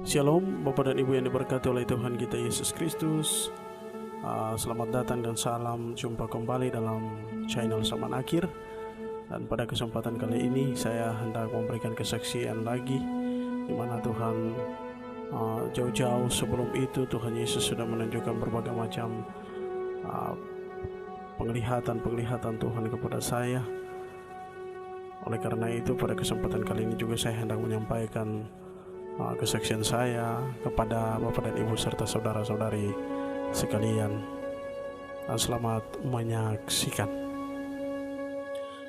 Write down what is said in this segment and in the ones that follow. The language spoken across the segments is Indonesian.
Shalom Bapak dan Ibu yang diberkati oleh Tuhan kita Yesus Kristus. Selamat datang dan salam jumpa kembali dalam channel Zaman Akhir. Dan pada kesempatan kali ini saya hendak memberikan kesaksian lagi, di mana Tuhan jauh-jauh sebelum itu Tuhan Yesus sudah menunjukkan berbagai macam penglihatan Tuhan kepada saya. Oleh karena itu pada kesempatan kali ini juga saya hendak menyampaikan kesaksian saya kepada Bapak dan Ibu serta saudara-saudari sekalian. Selamat menyaksikan.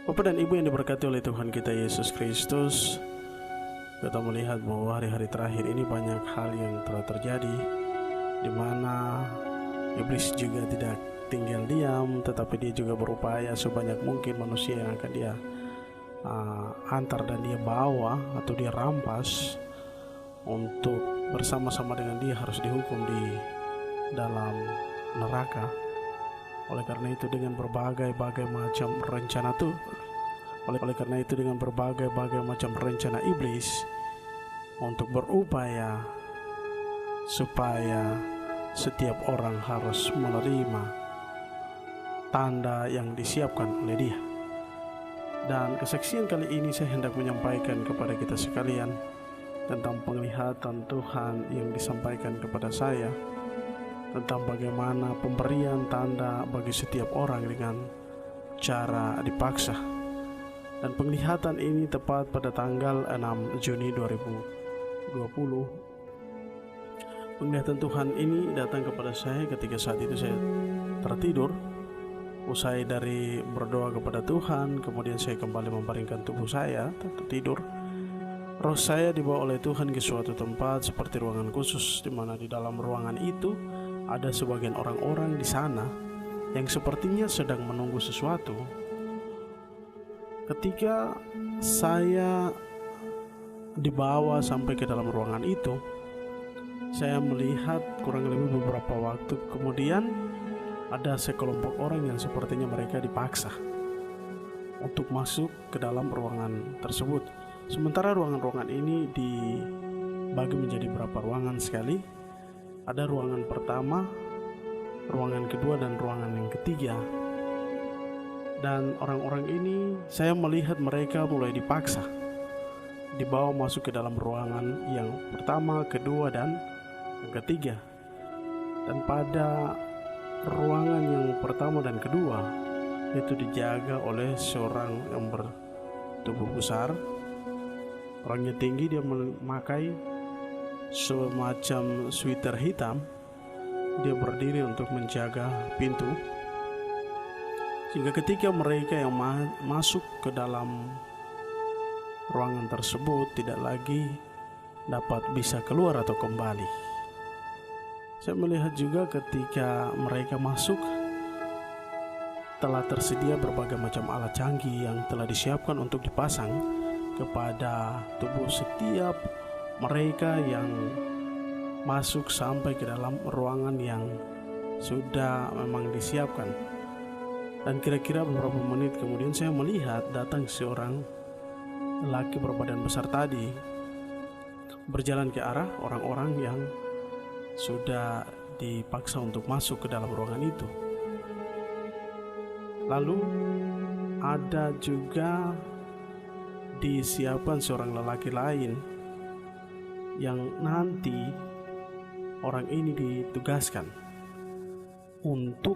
Bapak dan Ibu yang diberkati oleh Tuhan kita Yesus Kristus, kita melihat bahwa hari-hari terakhir ini banyak hal yang telah terjadi, di mana iblis juga tidak tinggal diam, tetapi dia juga berupaya sebanyak mungkin manusia yang akan dia antar dan dia bawa atau dia rampas, untuk bersama-sama dengan dia harus dihukum di dalam neraka. Oleh karena itu dengan berbagai macam rencana macam rencana iblis untuk berupaya supaya setiap orang harus menerima tanda yang disiapkan oleh dia. Dan kesaksian kali ini saya hendak menyampaikan kepada kita sekalian tentang penglihatan Tuhan yang disampaikan kepada saya, tentang bagaimana pemberian tanda bagi setiap orang dengan cara dipaksa. Dan penglihatan ini tepat pada tanggal 6 Juni 2020. Penglihatan Tuhan ini datang kepada saya ketika saat itu saya tertidur. Usai dari berdoa kepada Tuhan, kemudian saya kembali membaringkan tubuh saya tertidur. Roh saya dibawa oleh Tuhan ke suatu tempat seperti ruangan khusus, di mana di dalam ruangan itu ada sebagian orang-orang di sana yang sepertinya sedang menunggu sesuatu. Ketika saya dibawa sampai ke dalam ruangan itu, saya melihat kurang lebih beberapa waktu kemudian ada sekelompok orang yang sepertinya mereka dipaksa untuk masuk ke dalam ruangan tersebut. Sementara ruangan-ruangan ini dibagi menjadi beberapa ruangan sekali. Ada ruangan pertama, ruangan kedua, dan ruangan yang ketiga. Dan orang-orang ini saya melihat mereka mulai dipaksa dibawa masuk ke dalam ruangan yang pertama, kedua, dan yang ketiga. Dan pada ruangan yang pertama dan kedua itu dijaga oleh seorang yang bertubuh besar. Orangnya tinggi, dia memakai semacam sweater hitam. Dia berdiri untuk menjaga pintu, sehingga ketika mereka yang masuk ke dalam ruangan tersebut tidak lagi dapat bisa keluar atau kembali. Saya melihat juga ketika mereka masuk telah tersedia berbagai macam alat canggih yang telah disiapkan untuk dipasang kepada tubuh setiap mereka yang masuk sampai ke dalam ruangan yang sudah memang disiapkan. Dan kira-kira beberapa menit kemudian saya melihat datang seorang lelaki berbadan besar tadi berjalan ke arah orang-orang yang sudah dipaksa untuk masuk ke dalam ruangan itu. Lalu ada juga disiapkan seorang lelaki lain yang nanti orang ini ditugaskan untuk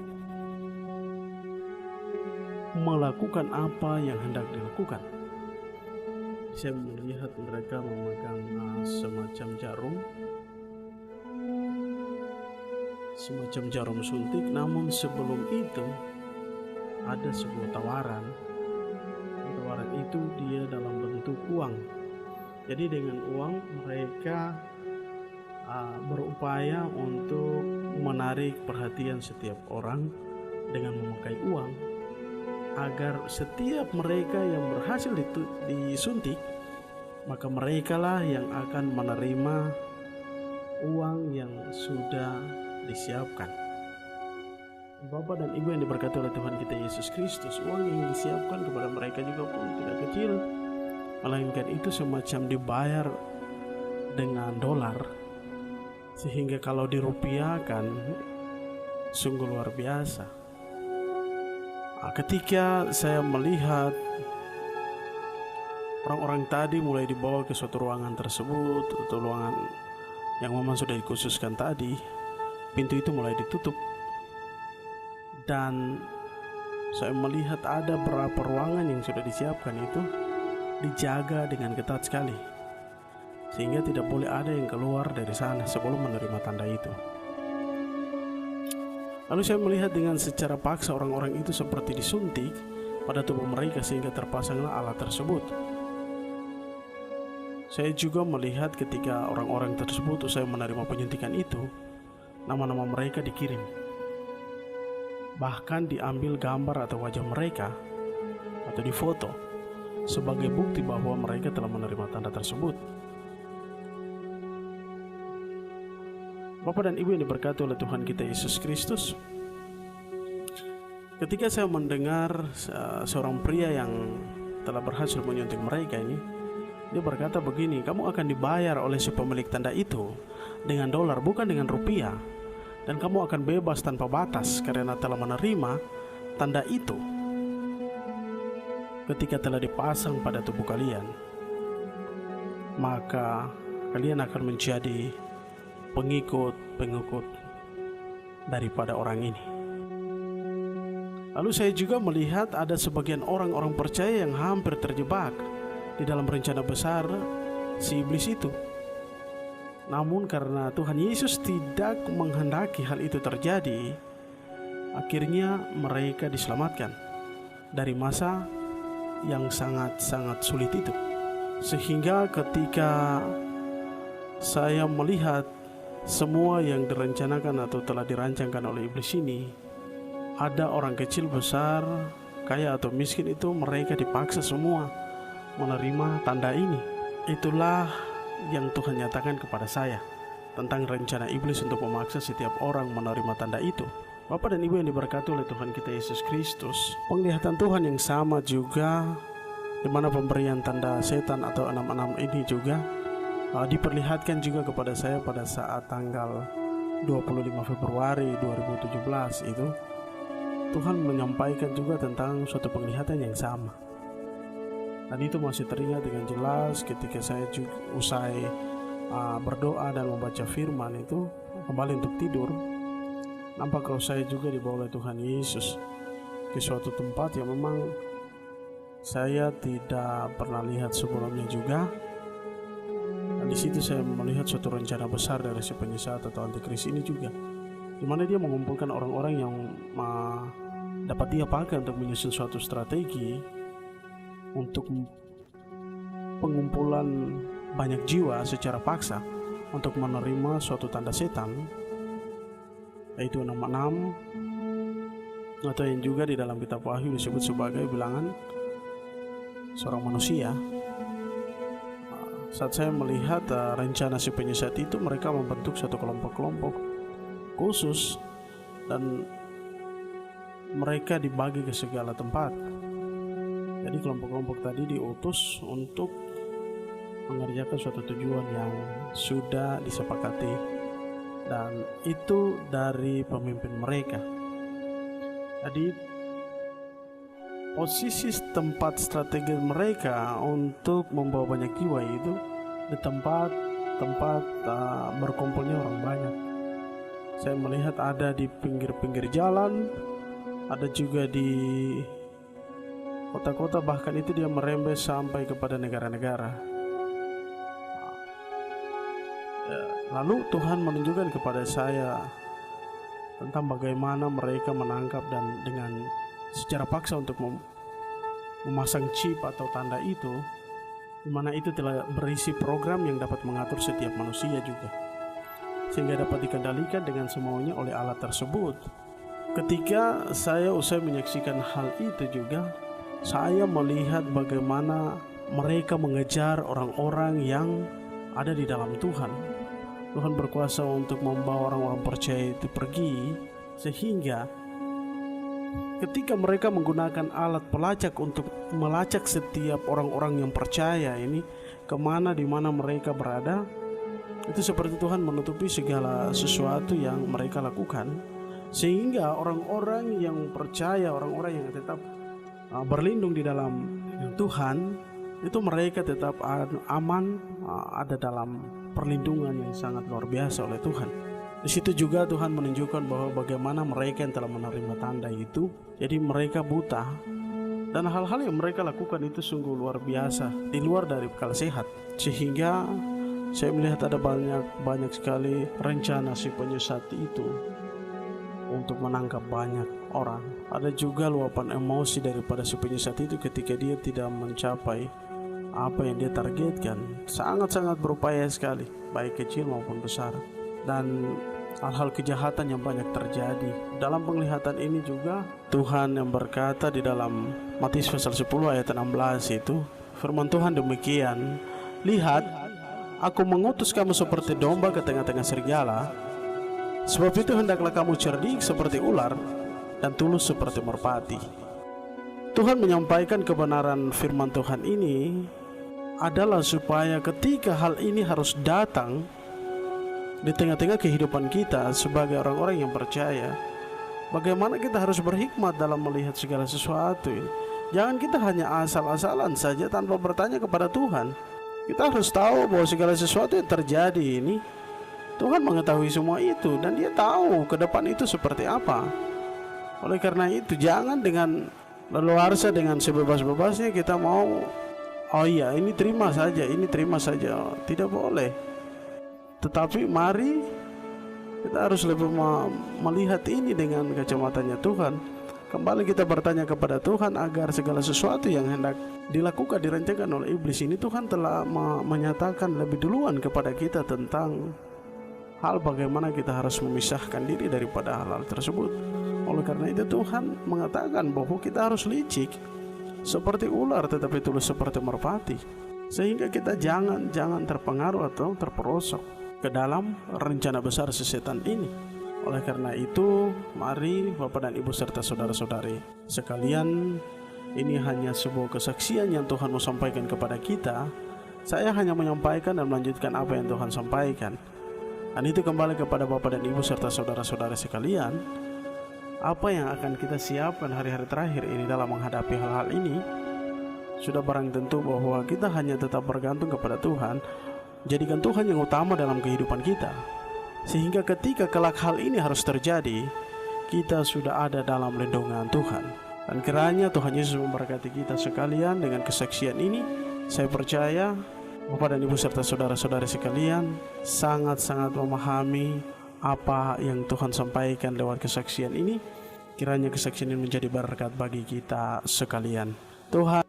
melakukan apa yang hendak dilakukan. Saya melihat mereka memegang semacam jarum suntik, namun sebelum itu ada sebuah tawaran. Tawaran itu dia dalam bentuk uang. Jadi dengan uang mereka berupaya untuk menarik perhatian setiap orang dengan memakai uang, agar setiap mereka yang berhasil disuntik, maka merekalah yang akan menerima uang yang sudah disiapkan. Bapak dan Ibu yang diberkati oleh Tuhan kita Yesus Kristus, uang yang disiapkan kepada mereka juga pun tidak kecil, melainkan itu semacam dibayar dengan dolar. sehingga kalau dirupiahkan sungguh luar biasa. Ketika saya melihat orang-orang tadi mulai dibawa ke suatu ruangan tersebut, atau ruangan yang memang sudah dikhususkan tadi, pintu itu mulai ditutup. Dan saya melihat ada beberapa ruangan yang sudah disiapkan itu dijaga dengan ketat sekali, sehingga tidak boleh ada yang keluar dari sana sebelum menerima tanda itu. Lalu saya melihat dengan secara paksa orang-orang itu seperti disuntik pada tubuh mereka sehingga terpasanglah alat tersebut. Saya juga melihat ketika orang-orang tersebut usai menerima penyuntikan itu, nama-nama mereka dikirim. Bahkan diambil gambar atau wajah mereka atau difoto sebagai bukti bahwa mereka telah menerima tanda tersebut. Bapak dan Ibu yang diberkati oleh Tuhan kita Yesus Kristus, ketika saya mendengar seorang pria yang telah berhasil menyuntik mereka ini, dia berkata begini, kamu akan dibayar oleh si pemilik tanda itu dengan dolar, bukan dengan rupiah. Dan kamu akan bebas tanpa batas karena telah menerima tanda itu ketika telah dipasang pada tubuh kalian. Maka kalian akan menjadi pengikut daripada orang ini. Lalu saya juga melihat ada sebagian orang-orang percaya yang hampir terjebak di dalam rencana besar si iblis itu. Namun karena Tuhan Yesus tidak menghendaki hal itu terjadi, akhirnya mereka diselamatkan dari masa yang sangat-sangat sulit itu. Sehingga ketika saya melihat semua yang direncanakan atau telah dirancangkan oleh iblis ini, ada orang kecil, besar, kaya atau miskin itu, mereka dipaksa semua menerima tanda ini. Itulah yang Tuhan nyatakan kepada saya tentang rencana iblis untuk memaksa setiap orang menerima tanda itu. Bapak dan Ibu yang diberkati oleh Tuhan kita Yesus Kristus, penglihatan Tuhan yang sama juga, di mana pemberian tanda setan atau 66 ini juga diperlihatkan juga kepada saya pada saat tanggal 25 Februari 2017 itu. Tuhan menyampaikan juga tentang suatu penglihatan yang sama. Dan itu masih teringat dengan jelas ketika saya juga usai berdoa dan membaca firman itu kembali untuk tidur. Nampak kalau saya juga dibawa oleh Tuhan Yesus ke suatu tempat yang memang saya tidak pernah lihat sebelumnya juga. Dan di situ saya melihat suatu rencana besar dari si penyesat atau antikris ini juga, di mana dia mengumpulkan orang-orang yang dapat dia pakai untuk menyusun suatu strategi untuk pengumpulan banyak jiwa secara paksa untuk menerima suatu tanda setan, yaitu 66, atau yang juga di dalam kitab Wahyu disebut sebagai bilangan seorang manusia. Saat saya melihat rencana si penyesat itu, mereka membentuk suatu kelompok-kelompok khusus dan mereka dibagi ke segala tempat. Jadi kelompok-kelompok tadi diutus untuk mengerjakan suatu tujuan yang sudah disepakati, dan itu dari pemimpin mereka. Jadi posisi tempat strategi mereka untuk membawa banyak jiwa itu di tempat berkumpulnya orang banyak. Saya melihat ada di pinggir-pinggir jalan, ada juga di kota-kota, bahkan itu dia merembes sampai kepada negara-negara. Lalu Tuhan menunjukkan kepada saya tentang bagaimana mereka menangkap dan dengan secara paksa untuk memasang chip atau tanda itu, di mana itu telah berisi program yang dapat mengatur setiap manusia juga, sehingga dapat dikendalikan dengan semaunya oleh alat tersebut. Ketika saya usai menyaksikan hal itu juga, saya melihat bagaimana mereka mengejar orang-orang yang ada di dalam Tuhan. Tuhan berkuasa untuk membawa orang-orang percaya itu pergi, sehingga ketika mereka menggunakan alat pelacak untuk melacak setiap orang-orang yang percaya ini kemana di mana mereka berada, Itu seperti Tuhan menutupi segala sesuatu yang mereka lakukan, sehingga orang-orang yang percaya, orang-orang yang tetap berlindung di dalam Tuhan, itu mereka tetap aman, ada dalam perlindungan yang sangat luar biasa oleh Tuhan. Di situ juga Tuhan menunjukkan bahwa bagaimana mereka yang telah menerima tanda itu, jadi mereka buta, dan hal-hal yang mereka lakukan itu sungguh luar biasa, di luar dari akal sehat. Sehingga saya melihat ada banyak sekali rencana si penyesat itu untuk menangkap banyak orang. Ada juga luapan emosi daripada si penyesat itu ketika dia tidak mencapai apa yang dia targetkan. Sangat-sangat berupaya sekali, baik kecil maupun besar. Dan hal-hal kejahatan yang banyak terjadi. Dalam penglihatan ini juga Tuhan yang berkata di dalam Matius pasal 10 ayat 16 itu, firman Tuhan demikian, "Lihat, aku mengutus kamu seperti domba ke tengah-tengah serigala. Sebab itu hendaklah kamu cerdik seperti ular dan tulus seperti merpati." Tuhan menyampaikan kebenaran firman Tuhan ini adalah supaya ketika hal ini harus datang di tengah-tengah kehidupan kita sebagai orang-orang yang percaya, bagaimana kita harus berhikmat dalam melihat segala sesuatu ini. Jangan kita hanya asal-asalan saja tanpa bertanya kepada Tuhan. Kita harus tahu bahwa segala sesuatu yang terjadi ini, Tuhan mengetahui semua itu, dan Dia tahu ke depan itu seperti apa. Oleh karena itu, jangan dengan leluasa, dengan sebebas-bebasnya kita mau, oh iya, ini terima saja, ini terima saja. Tidak boleh. Tetapi mari kita harus lebih melihat ini dengan kacamatanya Tuhan. Kembali kita bertanya kepada Tuhan agar segala sesuatu yang hendak dilakukan, dirancangkan oleh iblis ini, Tuhan telah menyatakan lebih duluan kepada kita tentang hal bagaimana kita harus memisahkan diri daripada hal-hal tersebut. Oleh karena itu Tuhan mengatakan bahwa kita harus licik seperti ular tetapi tulus seperti merpati, sehingga kita jangan terpengaruh atau terperosok ke dalam rencana besar si setan ini. Oleh karena itu, mari Bapak dan Ibu serta saudara-saudari sekalian, ini hanya sebuah kesaksian yang Tuhan mau sampaikan kepada kita. Saya hanya menyampaikan dan melanjutkan apa yang Tuhan sampaikan. Dan itu kembali kepada Bapak dan Ibu serta saudara-saudara sekalian, apa yang akan kita siapkan hari-hari terakhir ini dalam menghadapi hal-hal ini. Sudah barang tentu bahwa kita hanya tetap bergantung kepada Tuhan. Jadikan Tuhan yang utama dalam kehidupan kita, sehingga ketika kelak hal ini harus terjadi, kita sudah ada dalam lindungan Tuhan. Dan kiranya Tuhan Yesus memberkati kita sekalian dengan kesaksian ini. Saya percaya Bapak dan Ibu serta saudara-saudari sekalian sangat-sangat memahami apa yang Tuhan sampaikan lewat kesaksian ini. Kiranya kesaksian ini menjadi berkat bagi kita sekalian. Tuhan